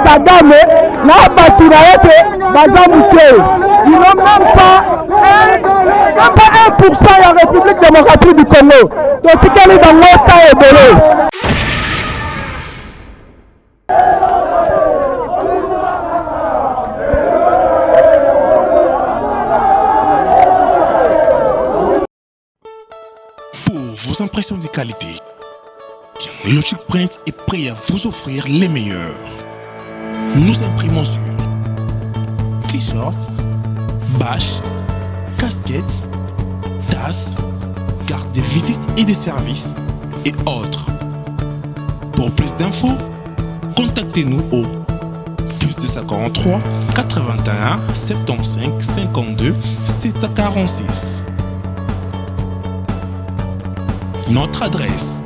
Kagame na Batura yote bazamuke. Ils n'ont même pas 1% la République démocratique du Congo. Donc il est dans le temps et belé. Pour vos impressions de qualité, Logic Print est prêt à vous offrir les meilleurs. Nous imprimons sur t-shirts, bâches, casquettes, tasses, cartes de visite et de services et autres. Pour plus d'infos, contactez-nous au +243 81 75 52 746. Notre adresse: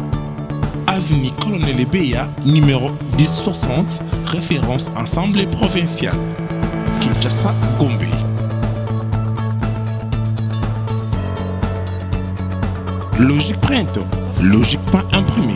Avenue Colonel Ebeya, numéro 1060, référence Assemblée provinciale, Kinshasa, Gombe. Logic Print, logiquement imprimé.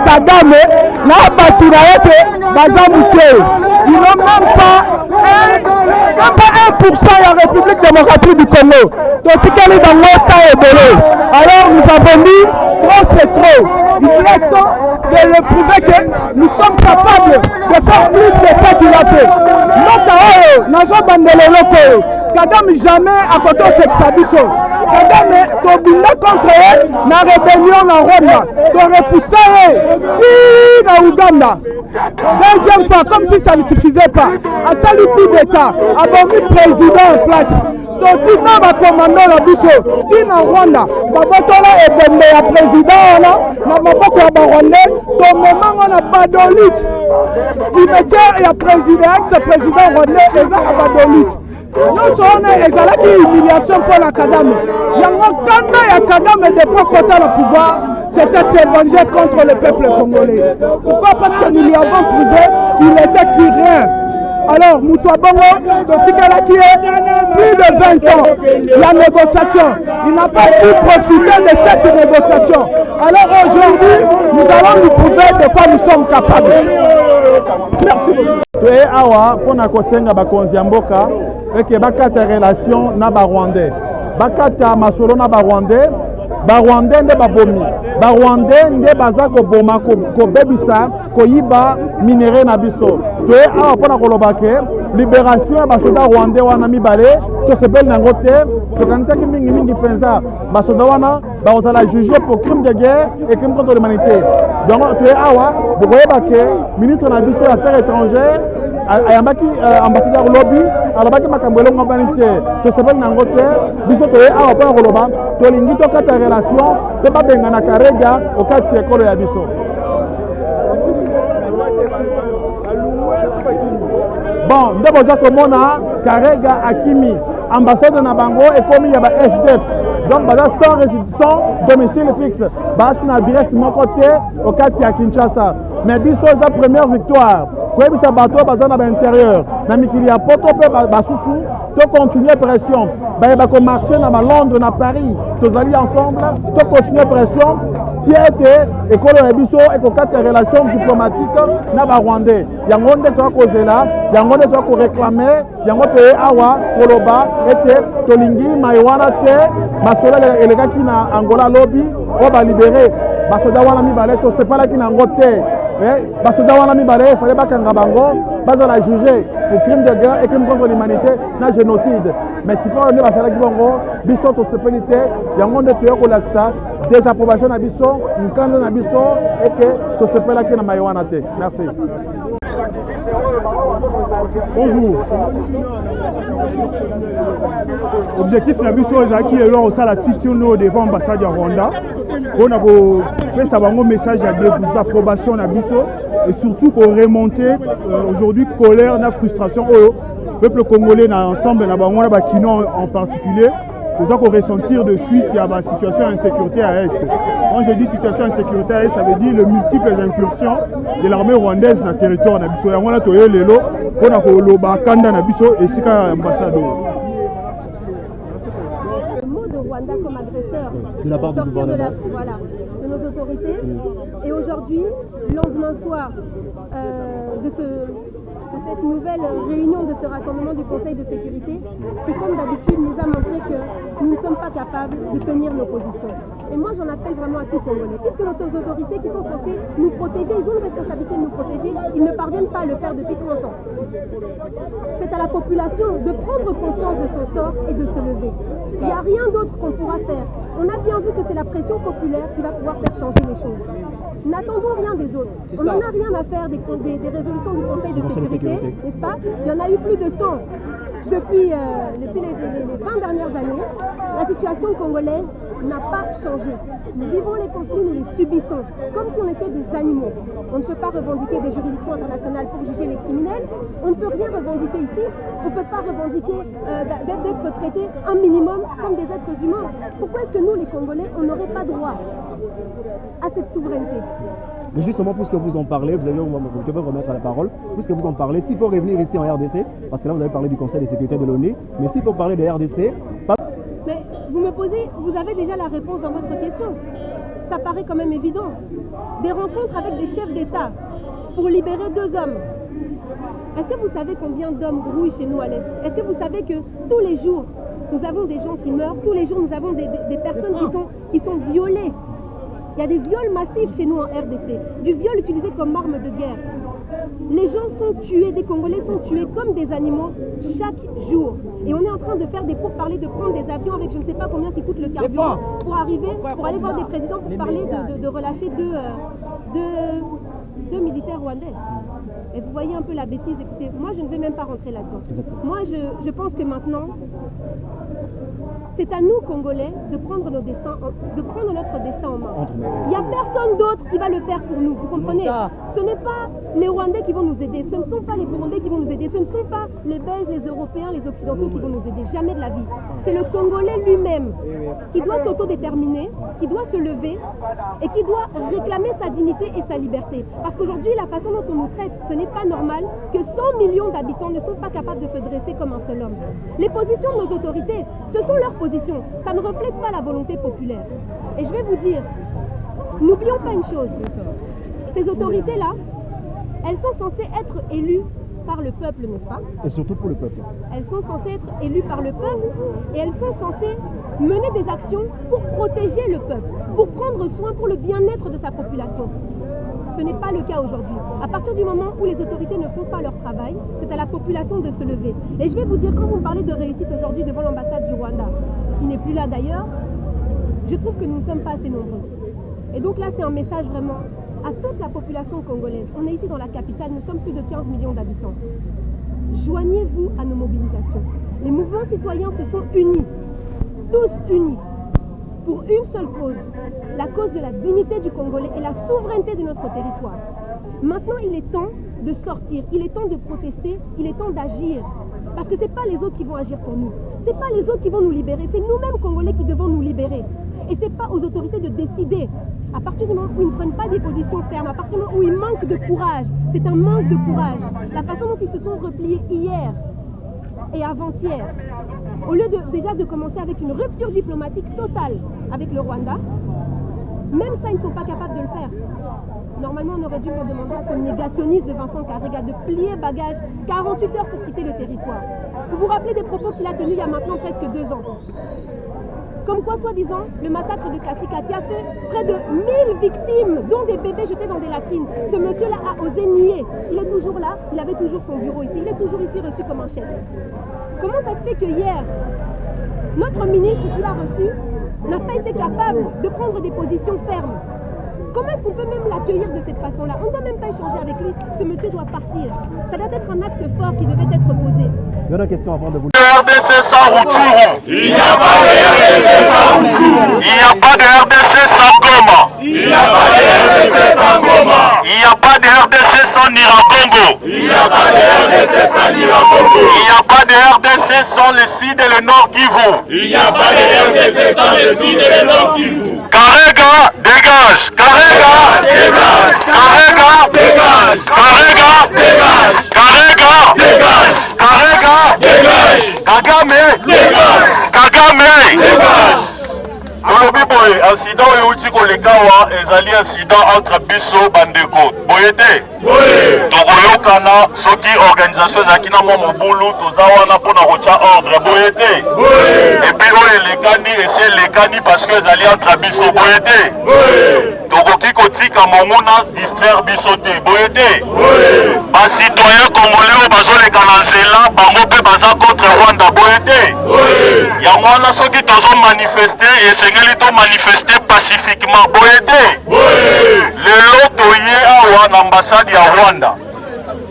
Kagame na Batura yote bazamuke. Ils n'ont même pas 1% la République démocratique du Congo. Donc il est dans le temps et belé. Alors nous avons dit trop c'est trop. Il est temps de le prouver que nous sommes capables de faire plus que ça qu'il a fait. Notre Nazo Bandele Loko Kagame jamais à côté de Sexabiso. Kagame tobunda contre ye na rébellion na Rwanda torepusa ye ti na Uganda. Deuxième fois, comme si ça ne suffisait pas, asali coup d'état abomi président en place totina bakomando na biso tina Rwanda babotola ebembe ya président wana na maboko ya barwandais tomemango na badolite cimetière ya président ex-président rwandais eza na badolite nyonso wana ezalaki humiliation mpo na Kagame. Yango kanda ya Kagame depuis kota le pouvoir c'était de se venger contre le peuple congolais. Pourquoi? Parce que nous lui avons prouvé qu'il était plus rien. Alors, Moutoua Bongo, Totikala qui est plus de 20 ans, la négociation, il n'a pas pu profiter de cette négociation. Alors aujourd'hui, nous allons nous prouver de quoi nous sommes capables. Merci beaucoup. Et awa, pour na kosenga bakonzi ya mboka, eke bakata relation na Barwandais. Bakata masolo na Barwandais, Barwandais nde babomi. Barwandais nde baza koboma kobebisa koyiba minere na biso. Toye awa pona kolobake libération ya basoda rwandais wana mibale tosepeli nango te tokanisaki mingi penza basoda wana bakozala jugé pour crime de guerre et crime contre l'humanité. Donc toye awa bokoyebake ministre na biso ya affaires étrangères ayambaki ambassadeur lobby alobaki makambo elongo bani te tosepeli nango te biso toye awa mpona koloba tolingi tokata relation mpe babengana Karega okati ekolo ya biso. Bon, nde boza komona Karega akimi ambassade na bango ekomi ya ba SDF. Donc baza sans domicile fixe. Basi na adresse moko te okati ya Kinshasa. Mais biso za première victoire. Koyebisa bato baza na ba intérieur. Na mikili ya poto pe basusu to continuer pression. Ba ko marcher na ba Londres na Paris. Tozali ensemble to continuer pression. Tiete ekolo ya biso ekokata relation diplomatique na ba Rwandais. Yango nde to kozela, yango nde to ko réclamer, yango te awa koloba ete tolingi maiwana te basola elekaki na Angola lobby o ba libérer basoda wana mibale to sepalaki na ngo te. Basoda wana mibale fallait bakanga bango bazala juger pour crime de guerre et crime contre l'humanité na génocide. Mais si pas on est basalaki bango biso to sepelité yango nde to kolakisa désapprobation na biso nkanda na biso et que to sepelaki na maiwana te. Merci. Bonjour. Objectif na biso ezaki lelo osala sitio devant ambassade ya Rwanda. On a fait un message à désapprobation na biso et surtout pour remonter aujourd'hui colère na frustration au peuple congolais na ensemble na bango na bakino en particulier. Nous allons ressentir de suite il y a une situation d'insécurité à Est. Quand je dis situation d'insécurité à Est, ça veut dire les multiples incursions de l'armée rwandaise dans le territoire na biso. On a toyé lelo on a koloba kanda na biso et sika ambassadeur. Le mot de Rwanda comme agresseur de la part du gouvernement. Voilà, de nos autorités. Et aujourd'hui, lendemain soir de cette nouvelle réunion de ce rassemblement du Conseil de sécurité qui, comme d'habitude, nous a montré que nous ne sommes pas capables de tenir nos positions. Et moi, j'en appelle vraiment à tout Congolais. Puisque nos autorités qui sont censées nous protéger, ils ont une responsabilité de nous protéger, ils ne parviennent pas à le faire depuis 30 ans. C'est à la population de prendre conscience de son sort et de se lever. Il n'y a rien d'autre qu'on pourra faire. On a bien vu que c'est la pression populaire qui va pouvoir faire changer les choses. N'attendons rien des autres. On n'en a rien à faire des résolutions du Conseil de sécurité, n'est-ce pas? Il y en a eu plus de 100 depuis les 20 dernières années. La situation congolaise n'a pas changé. Nous vivons les conflits, nous les subissons, comme si on était des animaux. On ne peut pas revendiquer des juridictions internationales pour juger les criminels. On ne peut rien revendiquer ici. On ne peut pas revendiquer d'être traités un minimum comme des êtres humains. Pourquoi est-ce que nous, les Congolais, on n'aurait pas droit à cette souveraineté? Mais justement, puisque vous en parlez, vous devez remettre la parole, puisque vous en parlez, s'il faut revenir ici en RDC, parce que là vous avez parlé du Conseil de sécurité de l'ONU, mais s'il faut parler de RDC... Mais vous avez déjà la réponse dans votre question. Ça paraît quand même évident. Des rencontres avec des chefs d'État pour libérer 2 hommes. Est-ce que vous savez combien d'hommes grouillent chez nous à l'Est? Est-ce que vous savez que tous les jours, nous avons des gens qui meurent, tous les jours nous avons des personnes qui sont violées? Il y a des viols massifs chez nous en RDC, du viol utilisé comme arme de guerre. Les gens sont tués, des Congolais sont tués comme des animaux chaque jour. Et on est en train de faire des pourparlers, de prendre des avions avec je ne sais pas combien qui coûte le carburant pour arriver, pour aller voir des présidents pour parler de relâcher deux militaires rwandais. Et vous voyez un peu la bêtise. Écoutez, moi je ne vais même pas rentrer là-dedans. Moi je pense que maintenant, c'est à nous, Congolais, de prendre notre destin en main. Il n'y a personne d'autre qui va le faire pour nous. Vous comprenez? Ce n'est pas les Rwandais qui vont nous aider. Ce ne sont pas les Burundais qui vont nous aider. Ce ne sont pas les Belges, les Européens, les Occidentaux qui vont nous aider. Jamais de la vie. C'est le Congolais lui-même qui doit s'autodéterminer, qui doit se lever et qui doit réclamer sa dignité et sa liberté. Parce qu'aujourd'hui, la façon dont on nous traite, ce n'est pas normal que 100 millions d'habitants ne sont pas capables de se dresser comme un seul homme. Les positions de nos autorités, ce sont leurs positions. Ça ne reflète pas la volonté populaire. Et je vais vous dire, n'oublions pas une chose. Ces autorités-là, elles sont censées être élues par le peuple, n'est-ce pas? Et surtout pour le peuple. Elles sont censées être élues par le peuple et elles sont censées mener des actions pour protéger le peuple, pour prendre soin pour le bien-être de sa population. Ce n'est pas le cas aujourd'hui. À partir du moment où les autorités ne font pas leur travail, c'est à la population de se lever. Et je vais vous dire, quand vous me parlez de réussite aujourd'hui devant l'ambassade du Rwanda, qui n'est plus là d'ailleurs, je trouve que nous ne sommes pas assez nombreux. Et donc là, c'est un message vraiment à toute la population congolaise. On est ici dans la capitale, nous sommes plus de 15 millions d'habitants. Joignez-vous à nos mobilisations. Les mouvements citoyens se sont unis, tous unis, pour une seule cause, la cause de la dignité du Congolais et la souveraineté de notre territoire. Maintenant, il est temps de sortir, il est temps de protester, il est temps d'agir. Parce que ce n'est pas les autres qui vont agir pour nous. Ce n'est pas les autres qui vont nous libérer. C'est nous-mêmes, Congolais, qui devons nous libérer. Et ce n'est pas aux autorités de décider. À partir du moment où ils ne prennent pas des positions fermes, à partir du moment où ils manquent de courage, c'est un manque de courage. La façon dont ils se sont repliés hier et avant-hier, au lieu déjà de commencer avec une rupture diplomatique totale avec le Rwanda, même ça, ils ne sont pas capables de le faire. Normalement, on aurait dû leur demander à ce négationniste de Vincent Karega de plier bagage 48 heures pour quitter le territoire. Vous vous rappelez des propos qu'il a tenus il y a maintenant presque 2 ans? Comme quoi, soi-disant, le massacre de Kasika qui a fait près de 1000 victimes, dont des bébés jetés dans des latrines. Ce monsieur-là a osé nier. Il est toujours là, il avait toujours son bureau ici, il est toujours ici reçu comme un chef. Comment ça se fait que hier, notre ministre qui l'a reçu n'a pas été capable de prendre des positions fermes? Comment est-ce qu'on peut même l'accueillir de cette façon-là? On ne doit même pas échanger avec lui. Ce monsieur doit partir. Ça doit être un acte fort qui devait être posé. Il y a une question avant de vous... RDC sans Rutshuru. Il n'y a pas de RDC sans Rutshuru. Il n'y a pas de RDC sans Goma. Il n'y a pas de RDC sans Goma. Il n'y a pas de RDC sans Niragongo. Il n'y a pas de RDC sans Niragongo. Il n'y a pas de RDC sans le Sud et le Nord Kivu. Il n'y a pas de RDC sans le Sud et le Nord Kivu. Karega, dégage. Karega, dégage. Karega, dégage. Karega, dégage. Karega, dégage. Karega, dégage. Kagame, dégage. Kagame, dégage. Olobi boye, incident euti koleka wa ezali incident entre biso bandeko. Boye te. Tokoyokana soki organisation ezalaki na mwa mobulu toza wana mpona kotia ordre. Boye te. Epi oyo elekani esi elekani parce que ezali entre biso. Boye te. Tokoki kotika monguna distraire biso te. Boye te. Bacitoyen congolais oyo bazoleka na nzela bango mpe baza contre Rwanda. Boye te. Yango wana soki tozo manifeste esengeli to manifeste pacifiquement. Boye te. Lelo toye awa na ambassade ya Rwanda.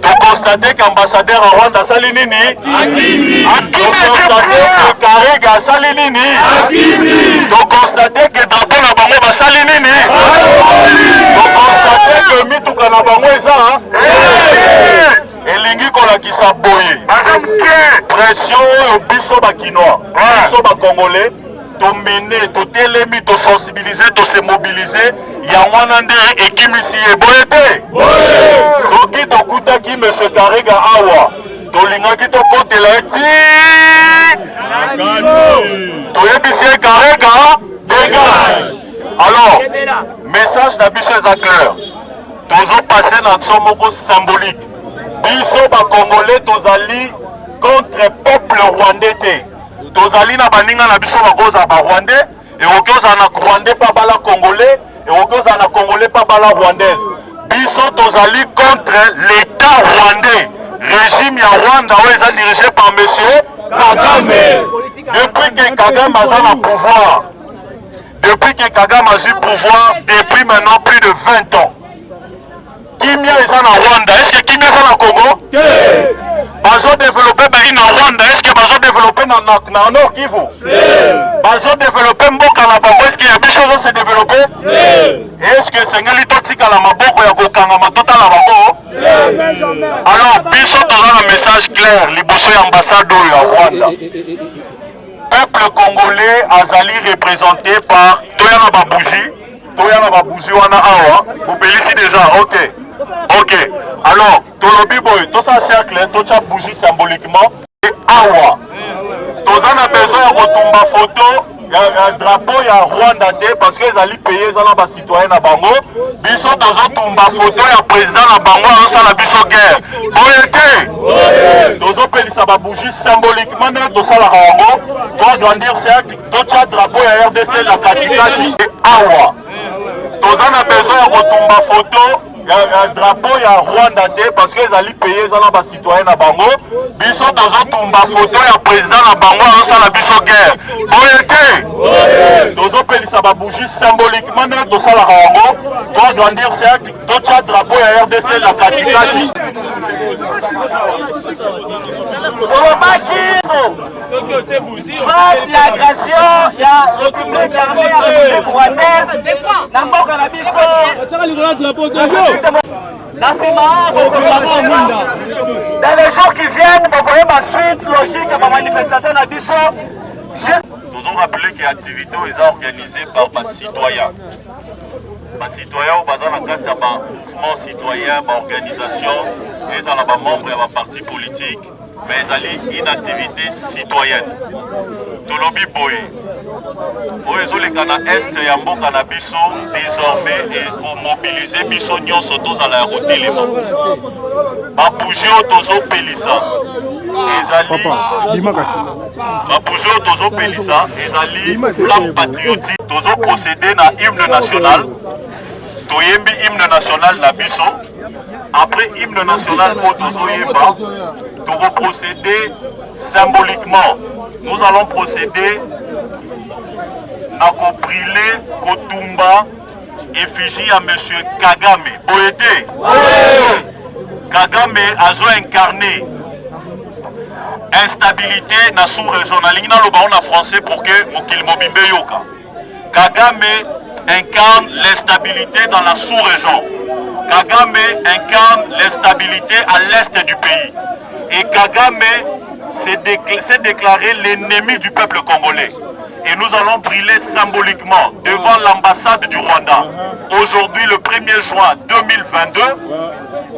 Toconstate qu'ambassadeur à Rwanda sali nini? Akimi. Toconstate que Karega sali nini? Akimi. Toconstate que drapeau na bango basali nini? Toconstate que mituka na bango eza elingi kolakisa boye. Pression oyo biso bakinois, biso bakongolais tomene, totelemi, tosensibiliser, tose mobiliser. Yangwana nde ekimisi eboye te. Soki tokutaki M. Karega awa tolingaki tokotela eti toyebisi Karega dégage. Alors message na biso eza clair, tozo passer na nso moko symbolique. Biso bakongolais tozali contre peuple rwandais te. Tozali na baninga na biso bakoza ba rwandais et okoza na rwandais pa bala congolais et okoza na congolais pa bala rwandaise. Biso tozali contre les l'État rwandais, régime ya Rwanda où est dirigé par monsieur Kagame. Depuis que Kagame a le pouvoir, depuis que Kagame a eu pouvoir, depuis maintenant plus de 20 ans, Kimia est en Rwanda. Est-ce que Kimia est en Congo? Bazo développé na Rwanda. Est-ce que bazo développé na Nord Kivu? Bazo développé Mboka na Bango. Est-ce qu'il y a des choses à se développer? Est-ce que c'est un toxique à la Maboko ya Kokanga Matota la Bango? Alors, biso dans un message clair, liboso ya ambassade ya Rwanda. Peuple congolais azali représenté par Toyana Babouji. Toyana Babouji wana awa. Vous ici déjà, ok. Ok, alors, Tolobi Boy, tout ça cercle, tout ça bougie symboliquement, et awa. Tout ça a besoin de retomber photo, il y a un drapeau, il y a Rwanda, parce qu'ils allaient payer les citoyens à Bango. Biso, tout ça tombe photo, il y a président à Bango, ça la biso guerre. Boyete! Tout ça paye ça bougie symboliquement, tout ça la Bango. Toi, grandir cercle, tout ça drapeau, il y a RDC, la Katikati, et awa. Tout ça a besoin de retomber photo. Il y a un drapeau, il y a Rwanda, parce qu'ils allaient payer les citoyens à Bango. Biso dans un tomba photo, il y a président à Bango, ça la biso guerre. Boyete! Dans un pays, ça va bouger symboliquement, tout ça la Bango. Toi, grandir cercle, tout ça drapeau, il y a RDC, la Katikati. Face l'agression, il y a retourné d'armée à la République rwandaise. D'abord, on a dans les jours qui viennent, vous voyez ma suite logique à ma manifestation à Bisso. Nous avons rappelé que l'activité est organisée par les citoyens. Les citoyens ont besoin d'un mouvement citoyen, d'organisation, et ils sont membres de parti politique. Mais ils ont une activité citoyenne. Tolobi Boy. Ils ont les canaux est et en bon cannabiso désormais et pour mobiliser biso nyon surtout à la route d'éléments. Baboujo Tozo Pelissa. Baboujo Tozo Pelissa. Ils ont plan patriotique. Tozo procédé dans l'hymne national. Toyembi hymne national na biso. Après hymne national pour Tozo Yemba. Togo procéder symboliquement. Nous allons procéder à brûler Kotumba effigie à M. Kagame. Boyete. Kagame a incarné instabilité na sous-régional. Il y a en français pour que Mokil Mobimbe Yoka. Kagame incarne l'instabilité dans la sous-région. Kagame incarne l'instabilité à l'est du pays. Et Kagame s'est déclaré l'ennemi du peuple congolais. Et nous allons brûler symboliquement devant l'ambassade du Rwanda. Aujourd'hui, le 1er juin 2022,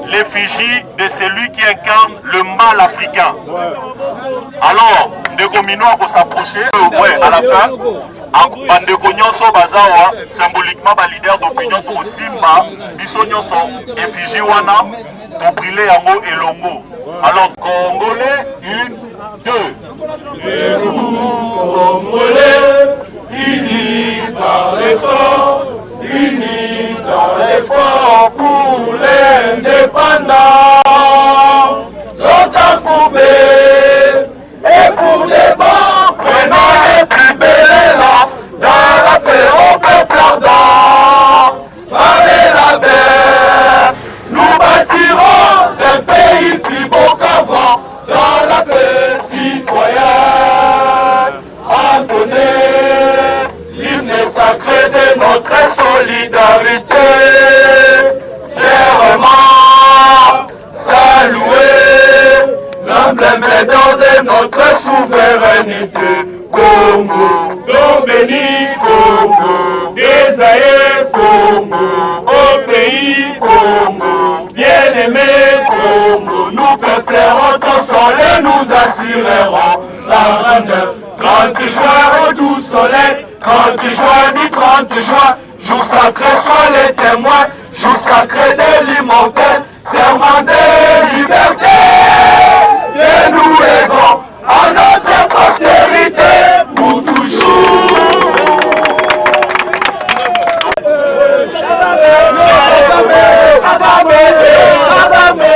l'effigie de celui qui incarne le mal africain. Alors, Ndeko Mino va s'approcher, à la fin, Bandeko Nyonso Bazawa, symboliquement, leader d'opinion pour Simba, Biso Nyonso, effigie Wana, pour brûler Yango et Longo. Alors, Congolais, 1, 2. Et nous, Congolais, unis par les sangs, unis dans l'effort pour l'indépendance. Longtemps courbés, et pour des bancs, prenons les plus belles élans, dans la paix au peuple ardent. Par les labeurs, nous bâtirons un pays plus beau qu'avant, dans la paix citoyenne. Entonner l'hymne sacré de notre solidarité. Fièrement saluer l'emblème d'or de notre souveraineté. Congo, don béni Congo, désaillé Congo, au pays Congo, bien-aimé Congo, nous peuplerons ton sol et nous assurerons la grandeur. 30 juin au doux soleil, 30 juin du 30 juin, jour sacré sois les témoins, jour sacré de l'immortel, serment de liberté, que nous lèguons à notre postérité pour toujours. Kagame,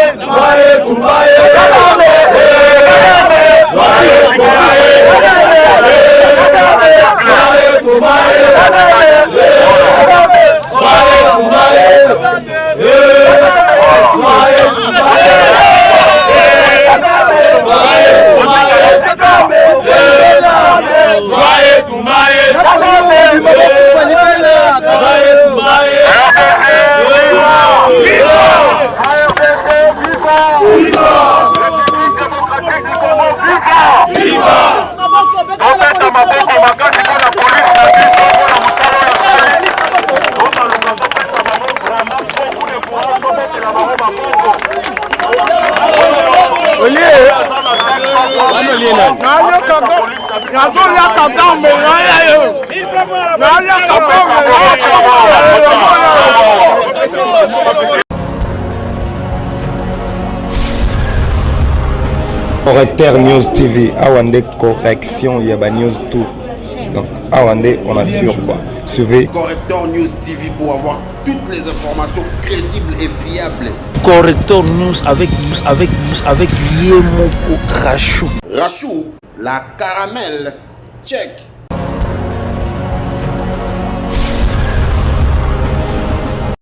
Correcteur News TV, Awande correction, il y a news tout. Donc Awande, on assure quoi. Suivez Correcteur News TV pour avoir toutes les informations crédibles et fiables. Correcteur News avec Yemoko Rachou. Rachou, la caramel, check.